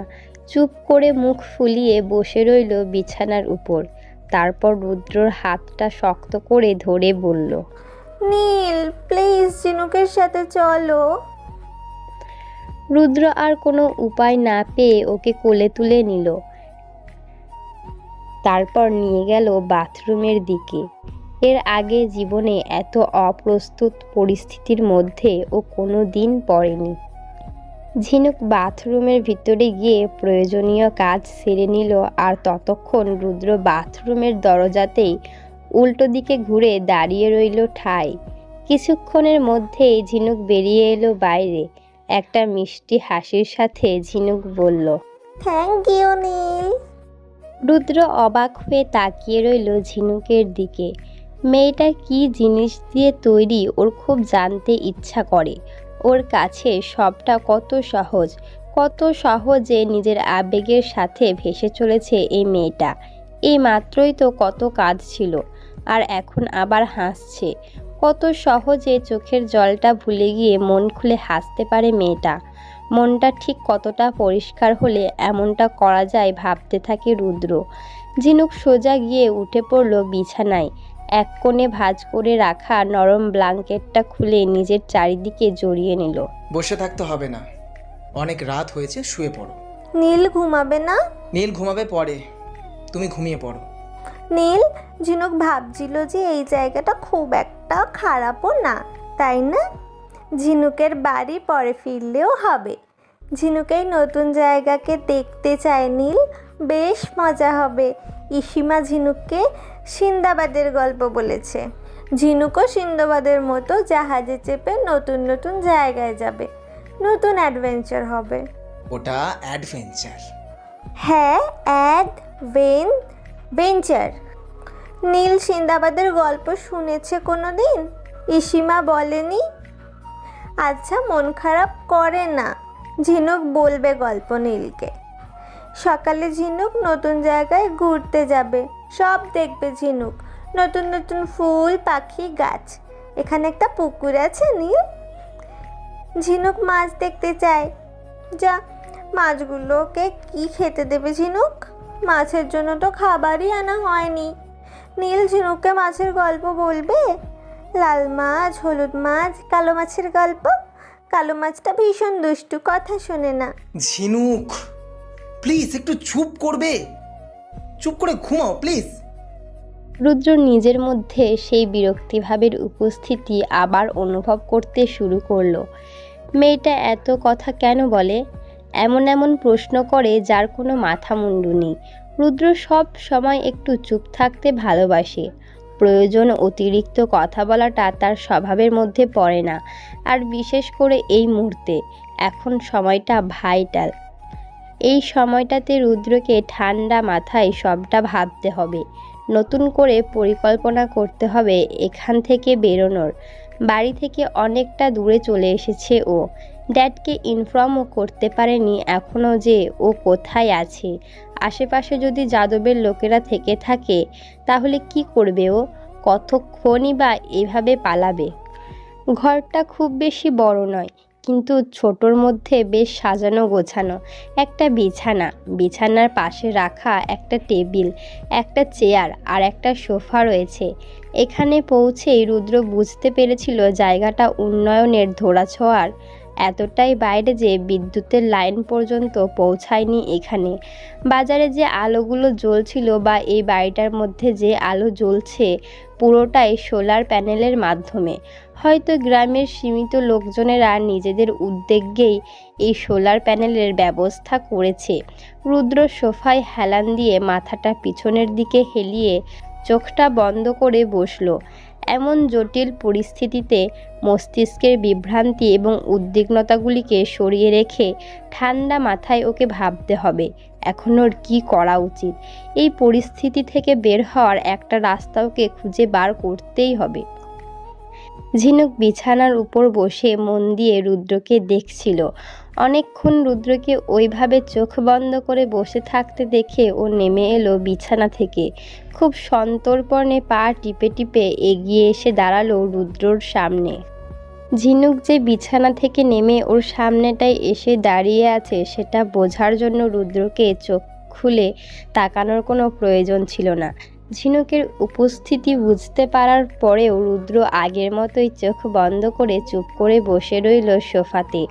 চুপ করে মুখ ফুলিয়ে বসে রইল বিছানার উপর। তারপর রুদ্রর হাতটা শক্ত করে ধরে বলল, নীল প্লিজ ঝিনুকের সাথে চলো। রুদ্র আর কোনো উপায় না পেয়ে ওকে কোলে তুলে নিল। তারপর নিয়ে গেল বাথরুমের দিকে। এর আগে জীবনে এত অপ্রস্তুত পরিস্থিতির মধ্যে ও কোনো দিন পড়েনি। ঝিনুক বাথরুমের ভিতরে গিয়ে প্রয়োজনীয় কাজ সেরে নিল, আর ততক্ষণ রুদ্র বাথরুমের দরজাতেই উল্টো দিকে ঘুরে দাঁড়িয়ে রইল ঠায়। কিছুক্ষণের মধ্যেই ঝিনুক বেরিয়ে এলো বাইরে। একটা মিষ্টি হাসির সাথে ঝিনুক বলল, থ্যাংক ইউ নীল। রুদ্র অবাক হয়ে তাকিয়ে রইল ঝিনুকের দিকে। মেয়েটা কি জিনিস দিয়ে তৈরি ওর খুব জানতে ইচ্ছা করে। ওর কাছে সবটা কত সহজে নিজের আবেগের সাথে ভেসে চলেছে এই মেয়েটা। এই মাত্রই তো কত কাঁদছিল, আর এখন আবার হাসছে। কত সহজে চোখের জলটা ভুলে গিয়ে মন খুলে হাসতে পারে মেয়েটা। মনটা ঠিক কতটা পরিষ্কার হলে এমনটা করা যায় ভাবতে থাকে রুদ্র। ঝিনুক সোজা গিয়ে উঠে পড়ল বিছানায়। এক কোণে ভাঁজ করে রাখা নরম ব্ল্যাঙ্কেটটা খুলে নিজের চারিদিকে জড়িয়ে নিল। বসে থাকতে হবে না, অনেক রাত হয়েছে, শুয়ে পড়ো। নীল ঘুমাবে না? নীল ঘুমাবে পরে, তুমি ঘুমিয়ে পড়ো। নীল, ঝিনুক ভাবছিল যে এই জায়গাটা খুব একটা খারাপও না, তাই না? ঝিনুকের বাড়ি পরে ফিরলেও হবে। ঝিনুক এই নতুন জায়গাকে দেখতে চায় নীল, বেশ মজা হবে। ইসিমা ঝিনুককে সিন্দাবাদের গল্প বলেছে। ঝিনুকও সিন্দাবাদের মতো জাহাজে চেপে নতুন নতুন জায়গায় যাবে, নতুন অ্যাডভেঞ্চার হবে। ওটা অ্যাডভেঞ্চার। হ্যাঁ, অ্যাডভেঞ্চার। নীল সিন্দাবাদের গল্প শুনেছে কোনো দিন? ইসিমা বলেনি? আচ্ছা, মন খারাপ করে না, ঝিনুক বলবে গল্প নীলকে। সকালে ঝিনুক নতুন জায়গায় ঘুরতে যাবে, সব দেখবে ঝিনুক, নতুন নতুন ফুল, পাখি, গাছ। এখানে একটা পুকুর আছে নীল। ঝিনুক মাছ দেখতে চায়। যা, মাছগুলোকে কি খেতে দেবে ঝিনুক? মাছের জন্য তো খাবারই আনা হয়নি। নীল ঝিনুককে মাছের গল্প বলবে, লাল মাছ, হলুদ মাছ, কালো মাছের গল্প। কালো মাছটা ভীষণ দুষ্টু, কথা শোনে না। ঝিনুক, প্লিজ একটু চুপ করবে? চুপ করে ঘুমাও প্লিজ। রুদ্র নিজের মধ্যে সেই বিরক্তিভাবের উপস্থিতি আবার অনুভব করতে শুরু করলো। মেয়েটা এত কথা কেন বলে, এমন এমন প্রশ্ন করে যার কোনো মাথা মুন্ডু নেই। রুদ্র সব সময় একটু চুপ থাকতে ভালোবাসে। প্রয়োজন অতিরিক্ত কথা বলাটা তার স্বভাবের মধ্যে পড়ে না, আর বিশেষ করে এই মুহূর্তে। এখন সময়টা ভাইটাল। এই সময়টাতে রুদ্রকে ঠান্ডা মাথায় সবটা ভাবতে হবে। নতুন করে পরিকল্পনা করতে হবে এখান থেকে বেরোনোর। বাড়ি থেকে অনেকটা দূরে চলে এসেছে ও। ড্যাডকে ইনফর্মও করতে পারেনি এখনও যে ও কোথায় আছে। আশেপাশে যদি যাদবের লোকেরা থেকে থাকে তাহলে কি করবে ও? কতক্ষণই বা এভাবে পালাবে? ঘরটা খুব বেশি বড় নয়, কিন্তু ছোটোর মধ্যে বেশ সাজানো গোছানো। একটা বিছানা, বিছানার পাশে রাখা একটা টেবিল, একটা চেয়ার আর একটা সোফা রয়েছে। এখানে পৌঁছেই রুদ্র বুঝতে পেরেছিল জায়গাটা উন্নয়নের ধরাছোঁয়ার এতটাই বাইরে যে বিদ্যুতের লাইন পর্যন্ত পৌঁছায়নি এখানে। বাজারে যে আলোগুলো জ্বলছিল বা এই বাড়িটার মধ্যে যে আলো জ্বলছে পুরোটাই সোলার প্যানেলের মাধ্যমে। হয়তো গ্রামের সীমিত লোকজনেরা নিজেদের উদ্যোগেই এই সোলার প্যানেলের ব্যবস্থা করেছে। রুদ্র সোফায় হেলান দিয়ে মাথাটা পিছনের দিকে হেলিয়ে চোখটা বন্ধ করে বসলো। এমন জটিল পরিস্থিতিতে মস্তিষ্কের বিভ্রান্তি এবং উদ্বিগ্নতাগুলিকে সরিয়ে রেখে ঠান্ডা মাথায় ওকে ভাবতে হবে এখন ওর কী করা উচিত। এই পরিস্থিতি থেকে বের হওয়ার একটা রাস্তা ওকে খুঁজে বার করতেই হবে। ঝিনুক বিছানার উপর বসে মন দিয়ে রুদ্রকে দেখছিল। অনেকক্ষণ রুদ্রকে ওইভাবে চোখ বন্ধ করে বসে থাকতে দেখে ও নেমে এলো বিছানা থেকে। খুব সন্তর্পণে পা টিপে টিপে এগিয়ে এসে দাঁড়ালো রুদ্রর সামনে। ঝিনুক যে বিছানা থেকে নেমে ওর সামনেটায় এসে দাঁড়িয়ে আছে সেটা বোঝার জন্য রুদ্রকে চোখ খুলে তাকানোর কোনো প্রয়োজন ছিল না। ঝিনুকের উপস্থিতি বুঝতে পারার পরেও রুদ্র আগের মতোই চোখ বন্ধ করে চুপ করে বসে রইল সোফাতে।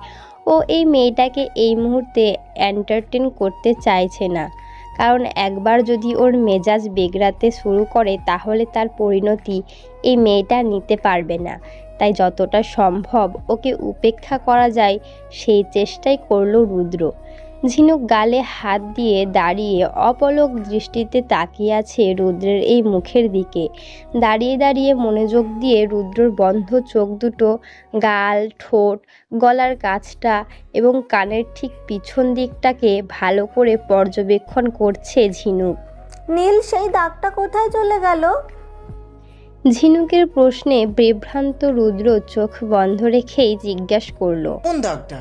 ও এই মেয়েটাকে এই মুহূর্তে এন্টারটেন করতে চাইছে না, কারণ একবার যদি ওর মেজাজ বিগড়াতে শুরু করে তাহলে তার পরিণতি এই মেয়েটা নিতে পারবে না। তাই যতটা সম্ভব ওকে উপেক্ষা করা যায় সেই চেষ্টাই করল রুদ্র। ঝিনুক গালে হাত দিয়ে দাঁড়িয়ে অপলক দৃষ্টিতে তাকিয়ে আছে রুদ্রের এই মুখের দিকে। দাঁড়িয়ে দাঁড়িয়ে মনোযোগ দিয়ে রুদ্রর বন্ধ চোখ দুটো, গাল, ঠোঁট, গলার কাছটা এবং কানের ঠিক পিছন দিকটাকে ভালো করে পর্যবেক্ষণ করছে ঝিনুক। নীল, সেই দাগটা কোথায় চলে গেল? ঝিনুকের প্রশ্নে বিভ্রান্ত রুদ্র চোখ বন্ধ রেখেই জিজ্ঞাসা করলো, কোন দাগটা?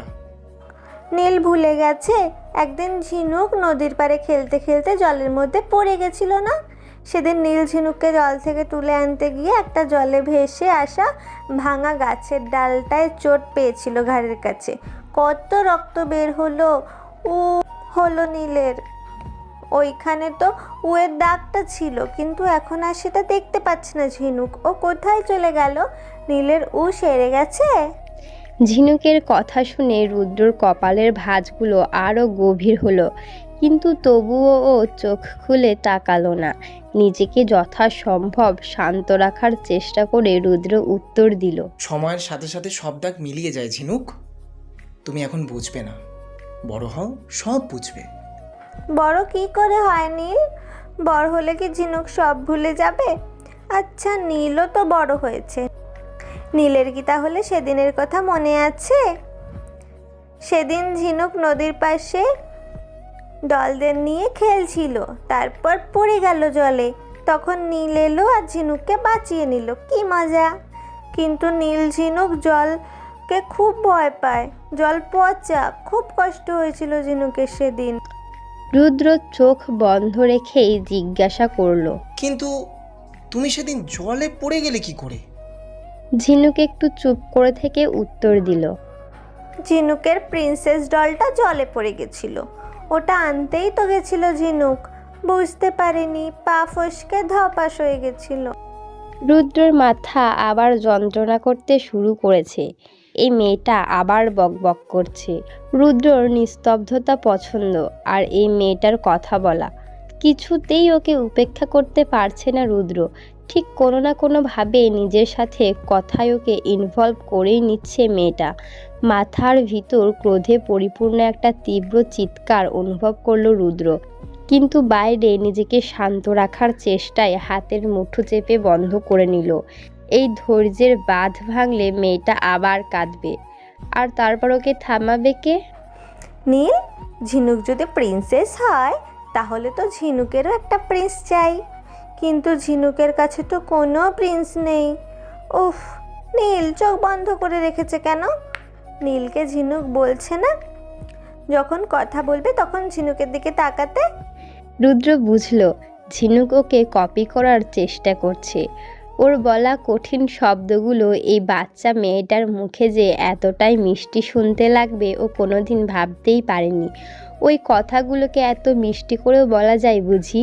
নীল ভুলে গেছে একদিন ঝিনুক নদীর পাড়ে খেলতে খেলতে জলের মধ্যে পড়ে গেছিল না? সেদিন নীল ঝিনুককে জল থেকে তুলে আনতে গিয়ে একটা জলে ভেসে আসা ভাঙা গাছের ডালটায় চোট পেয়েছিল ঘাড়ের কাছে। কত রক্ত বের হলো হলো নীলের। ওইখানে তো উয়ের দাগটা ছিল, কিন্তু এখন আর সেটা দেখতে পাচ্ছে না ঝিনুক। ও কোথায় চলে গেল? নীলের সেরে গেছে? ঝিনুকের কথা শুনে রুদ্রর কপালের ভাঁজগুলো আরও গভীর হলো। কিন্তু তবুও ও চোখ খুলে তাকালো না। নিজেকে যথাসম্ভব শান্ত রাখার চেষ্টা করে রুদ্র উত্তর দিল, সময়ের সাথে সাথে সব দাগ মিলিয়ে যায় ঝিনুক। তুমি এখন বুঝবে না, বড় হও সব বুঝবে। বড় কি করে হয় নীল? বড় হলে কি ঝিনুক সব ভুলে যাবে? আচ্ছা, নীলও তো বড় হয়েছে। নীলের কি তাহলে সেদিনের কথা মনে আছে? সেদিন ঝিনুক নদীর পাশে দলদের নিয়ে খেলছিল, তারপর পড়ে গেল জলে। তখন নীল এলো আর ঝিনুককে বাঁচিয়ে নিল। কি মজা! কিন্তু নীল ঝিনুক জলকে খুব ভয় পায়। জল পচা, খুব কষ্ট হয়েছিল ঝিনুকের সেদিন। রুদ্র চোখ বন্ধ রেখেই জিজ্ঞাসা করলো, কিন্তু তুমি সেদিন জলে পড়ে গেলে কি করে? ঝিনুক একটু চুপ করে থেকে উত্তর দিল, ঝিনুকের প্রিন্সেস ডলটা জলে পড়ে গেছিল, ওটা আনতেই তো গেছিল ঝিনুক। বুঝতে পারেনি, পা ফসকে ধপাস হয়ে গেছিল। রুদ্রর মাথা আবার যন্ত্রণা করতে শুরু করেছে। এই মেয়েটা আবার বকবক করছে। রুদ্রর নিস্তব্ধতা পছন্দ, আর এই মেয়েটার কথা বলা কিছুতেই ওকে উপেক্ষা করতে পারছে না রুদ্র। ঠিক কোনো না কোনোভাবে নিজের সাথে কথায় ওকে ইনভলভ করেই নিচ্ছে মেয়েটা। মাথার ভিতর ক্রোধে পরিপূর্ণ একটা তীব্র চিৎকার অনুভব করলো রুদ্র, কিন্তু বাইরে নিজেকে শান্ত রাখার চেষ্টায় হাতের মুঠো চেপে বন্ধ করে নিল। এই ধৈর্যের বাঁধ ভাঙলে মেয়েটা আবার কাঁদবে, আর তারপর ওকে থামাবে কে? নীল, ঝিনুক যদি প্রিন্সেস হয় তাহলে তো ঝিনুকেরও একটা প্রিন্স চাই, কিন্তু ঝিনুকের কাছে তো কোনো প্রিন্স নেই। উফ, নীল চোখ বন্ধ করে রেখেছে কেন? নীলকে ঝিনুক বলছে না যখন কথা বলবে তখন ঝিনুকের দিকে তাকাতে? রুদ্র বুঝলো ঝিনুক ওকে কপি করার চেষ্টা করছে। ওর বলা কঠিন শব্দগুলো এই বাচ্চা মেয়েটার মুখে যে এতটাই মিষ্টি শুনতে লাগবে ও কোনোদিন ভাবতেই পারেনি। ওই কথাগুলোকে এত মিষ্টি করেও বলা যায় বুঝি?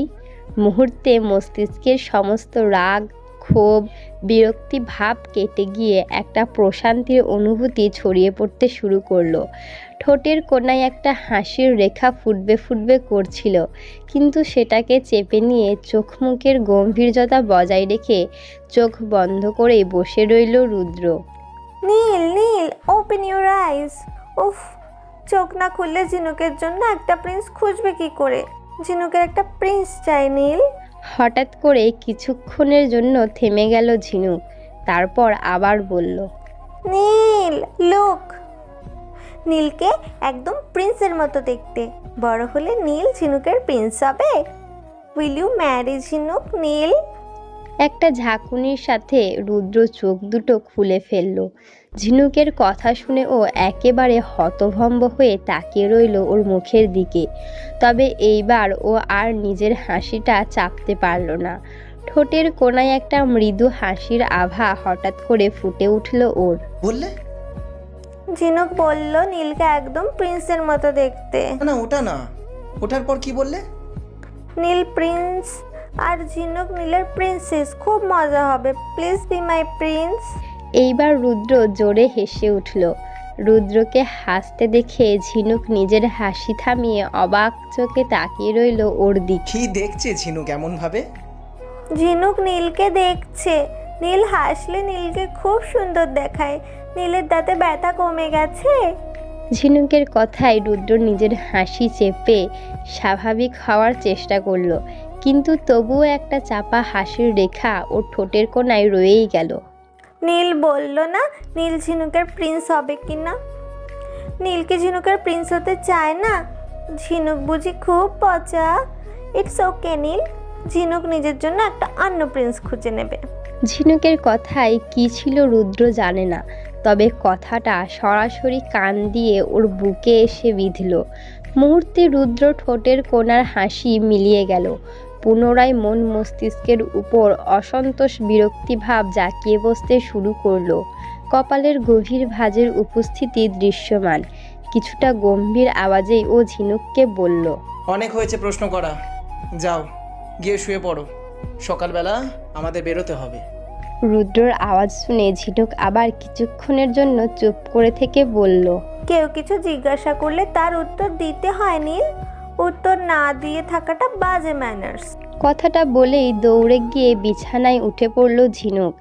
মুহূর্তে মস্তিষ্কের সমস্ত রাগ, ক্ষোভ, বিরক্তি ভাব কেটে গিয়ে একটা প্রশান্তির অনুভূতি ছড়িয়ে পড়তে শুরু করলো। ঠোঁটের কোণায় একটা হাসির রেখা ফুটবে ফুটবে করছিল, কিন্তু সেটাকে চেপে নিয়ে চোখ মুখের গম্ভীর্যতা বজায় রেখে চোখ বন্ধ করে বসে রইল রুদ্র। নীল, নীল, ওপেন ইউর আইজ। উফ, চোখ না খুললে ঝিনুকের জন্য একটা প্রিন্স খুঁজবে কি করে? ঝিনুকের একটা প্রিন্স চাই নীল। হঠাৎ করে কিছুক্ষণের জন্য থেমে গেল ঝিনুক, তারপর আবার বলল, নীল, লুক। নীলকে একদম প্রিন্সের মতো দেখতে। বড় হলে নীল ঝিনুকের প্রিন্স হবে। উইল ইউ ম্যারি ঝিনুক, নীল? একটা ঝাঁকুনির সাথে রুদ্র চোখ দুটো খুলে ফেলল। ঝিনুকের কথা শুনে ও একেবারে হতভম্ব হয়ে তাকিয়ে রইল ওর মুখের দিকে। তবে এইবার ও আর নিজের হাসিটা চাপতে পারল না। ঠোঁটের কোণায় একটা মৃদু হাসির আভা হঠাৎ করে ফুটে উঠল ওর। বললে? ঝিনুক বলল নীলকে একদম প্রিন্সের মতো দেখতে। না, ওটা না, ওটার পর কি বললে? নীল প্রিন্স আর ঝিনুক নীলের প্রিন্সেস। খুব মজা হবে। Please be my Prince. এইবার রুদ্র জোরে হেসে উঠল। রুদ্রকে হাসতে দেখে ঝিনুক নিজের হাসি থামিয়ে অবাক চোখে তাকিয়ে রইল ওর দিকে। কি দেখছে ঝিনুক এমন ভাবে? ঝিনুক নীলকে দেখছে। নীল হাসলে নীলকে খুব সুন্দর দেখায়। নীলের দাঁতে ব্যথা কমে গেছে। ঝিনুকের কথায় রুদ্র নিজের হাসি চেপে স্বাভাবিক হওয়ার চেষ্টা করলো, কিন্তু তবুও একটা চাপা হাসির রেখা ওর ঠোঁটের কোণায় রয়েই গেল। নীল বলল না নীল ঝিনুকের প্রিন্স হবে কি না? নীল কি ঝিনুকের প্রিন্স হতে চায় না? ঝিনুক বুঝি খুব পচা? ইটস ওকে নীল, ঝিনুক নিজের জন্য একটা অন্য প্রিন্স খুঁজে নেবে। ঝিনুকের কথায় কি ছিল রুদ্র জানে না, তবে কথাটা সরাসরি কান দিয়ে ওর বুকে এসে বিঁধল। মুহূর্তে রুদ্র ঠোঁটের কোণার হাসি মিলিয়ে গেল। পুনরায় মন মস্তিষ্কের উপর অসন্তোষ বিরক্তিভাব জাঁকিয়ে বসতে শুরু করলো। কপালের গভীর ভাঁজের উপস্থিতি দৃশ্যমান। কিছুটা গম্ভীর আওয়াজেই ও ঝিনুককে বলল, অনেক হয়েছে প্রশ্ন করা, যাও গিয়ে শুয়ে পড়ো, সকালবেলা আমাদের বেরোতে হবে। রুদ্রর আওয়াজ শুনে ঝিনুক আবার কিছুক্ষণের জন্য চুপ করে থেকে বলল, কেউ কিছু জিজ্ঞাসা করলে তার উত্তর দিতে হয় নীল। উত্তর না দিয়ে থাকাটা বাজে ম্যানার্স। কথাটা বলেই দৌড়ে গিয়ে বিছানায় উঠে পড়ল ঝিনুক।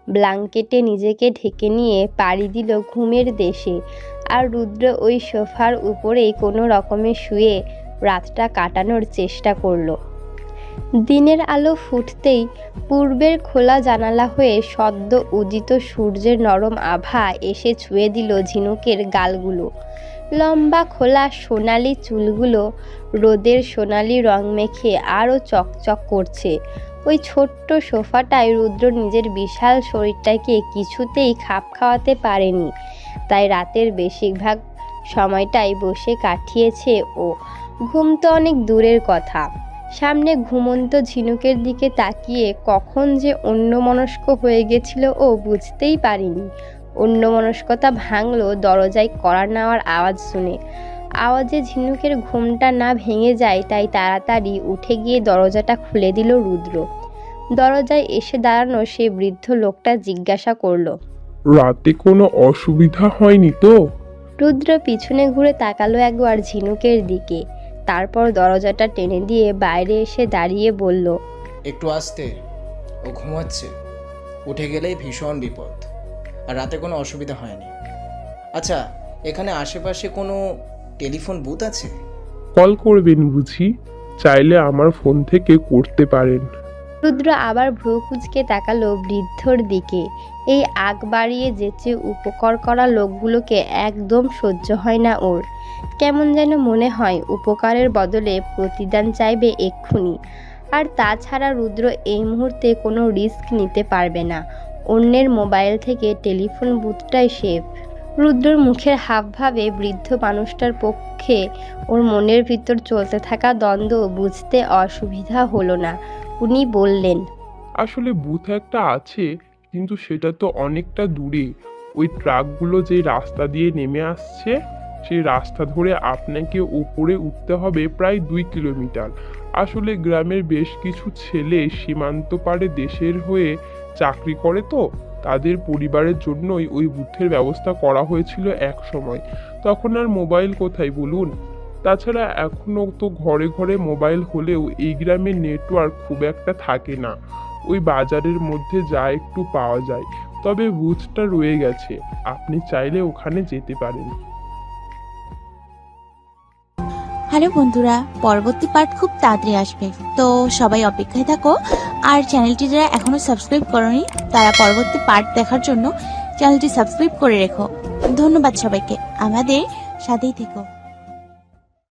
ব্ল্যাঙ্কেটে নিজেকে ঢেকে নিয়ে পাড়ি দিল ঘুমের দেশে। আর রুদ্র ওই সোফার উপরেই কোনো রকমে শুয়ে রাতটা কাটানোর চেষ্টা করলো। দিনের আলো ফুটতেই পূর্বের খোলা জানালা হয়ে সদ্য উদিত সূর্যের নরম আভা এসে ছুঁয়ে দিল ঝিনুকের গালগুলো। লম্বা খোলা সোনালি চুলগুলো রোদের সোনালি রং মেখে আরও চকচক করছে। ওই ছোট্ট সোফাটায় রুদ্র নিজের বিশাল শরীরটাকে কিছুতেই খাপ খাওয়াতে পারেনি, তাই রাতের বেশিরভাগ সময়টাই বসে কাটিয়েছে ও। ঘুম তো অনেক দূরের কথা, সামনে ঘুমন্ত ঝিনুকের দিকে তাকিয়ে কখন যে অন্যমনস্ক হয়ে গেছিল ও বুঝতেই পারিনি। অন্যমনস্কতা ভাঙলো দরজায় কড়া নেওয়ার আওয়াজ শুনে। আওয়াজে ঝিনুকের ঘুমটা না ভেঙে যায়, তাই তাড়াতাড়ি উঠে গিয়ে দরজাটা খুলে দিল রুদ্র। দরজায় এসে দাঁড়ানো সে বৃদ্ধ লোকটা জিজ্ঞাসা করলো, রাতে কোনো অসুবিধা হয়নি তো? রুদ্র পিছনে ঘুরে তাকালো একবার ঝিনুকের দিকে, তারপর দরজাটা টেনে দিয়ে বাইরে এসে দাঁড়িয়ে বলল, একটু আসতে, ও ঘুমাচ্ছে, উঠে গেলেই ভীষণ বিপদ। আর রাতে কোনো অসুবিধা হয়নি। আচ্ছা, এখানে আশেপাশে কোনো টেলিফোন বুথ আছে? কল করবেন বুঝি? চাইলে আমার ফোন থেকে করতে পারেন। রুদ্র আবার ভ্রু কুঁচকে তাকালো বৃদ্ধর দিকে। এই আগ বাড়িয়ে যেচে উপকার করা লোকগুলোকে একদম সহ্য হয় না ওর। কেমন যেন মনে হয় উপকারের বদলে প্রতিদান চাইবে এক্ষুনি। আর তাছাড়া রুদ্র এই মুহূর্তে কোনো রিস্ক নিতে পারবে না। অন্যের মোবাইল থেকে টেলিফোন বুথটাই সেফ। রুদ্রর মুখের হাবভাবে বৃদ্ধ মানুষটার পক্ষে ওর মনের ভিতর চলতে থাকা দ্বন্দ্ব বুঝতে অসুবিধা হলো না। উনি বললেন, আসলে বুথ একটা আছে, কিন্তু সেটা তো অনেকটা দূরে। ওই ট্রাকগুলো যে রাস্তা দিয়ে নেমে আসছে, সেই রাস্তা ধরে আপনাকে উপরে উঠতে হবে প্রায় 2 কিলোমিটার। আসলে গ্রামের বেশ কিছু ছেলে সীমান্ত পাড়ে দেশের হয়ে চাকরি করে, তো তাদের পরিবারের জন্যই ওই বুথের ব্যবস্থা করা হয়েছিল এক সময়। তখন আর মোবাইল কোথায় বলুন? তাছাড়া এখনও তো ঘরে ঘরে মোবাইল হলেও এই গ্রামের নেটওয়ার্ক খুব একটা থাকে না। ওই বাজারের মধ্যে যা একটু পাওয়া যায়। তবে বুথটা রয়ে গেছে, আপনি চাইলে ওখানে যেতে পারেন। হ্যালো বন্ধুরা, পরবর্তী পার্ট খুব তাড়াতাড়ি আসবে, তো সবাই অপেক্ষায় থাকো। আর চ্যানেলটি যারা এখনো সাবস্ক্রাইব করোনি তারা পরবর্তী পার্ট দেখার জন্য চ্যানেলটি সাবস্ক্রাইব করে রেখো। ধন্যবাদ সবাইকে, আমাদের সাথেই থেকো।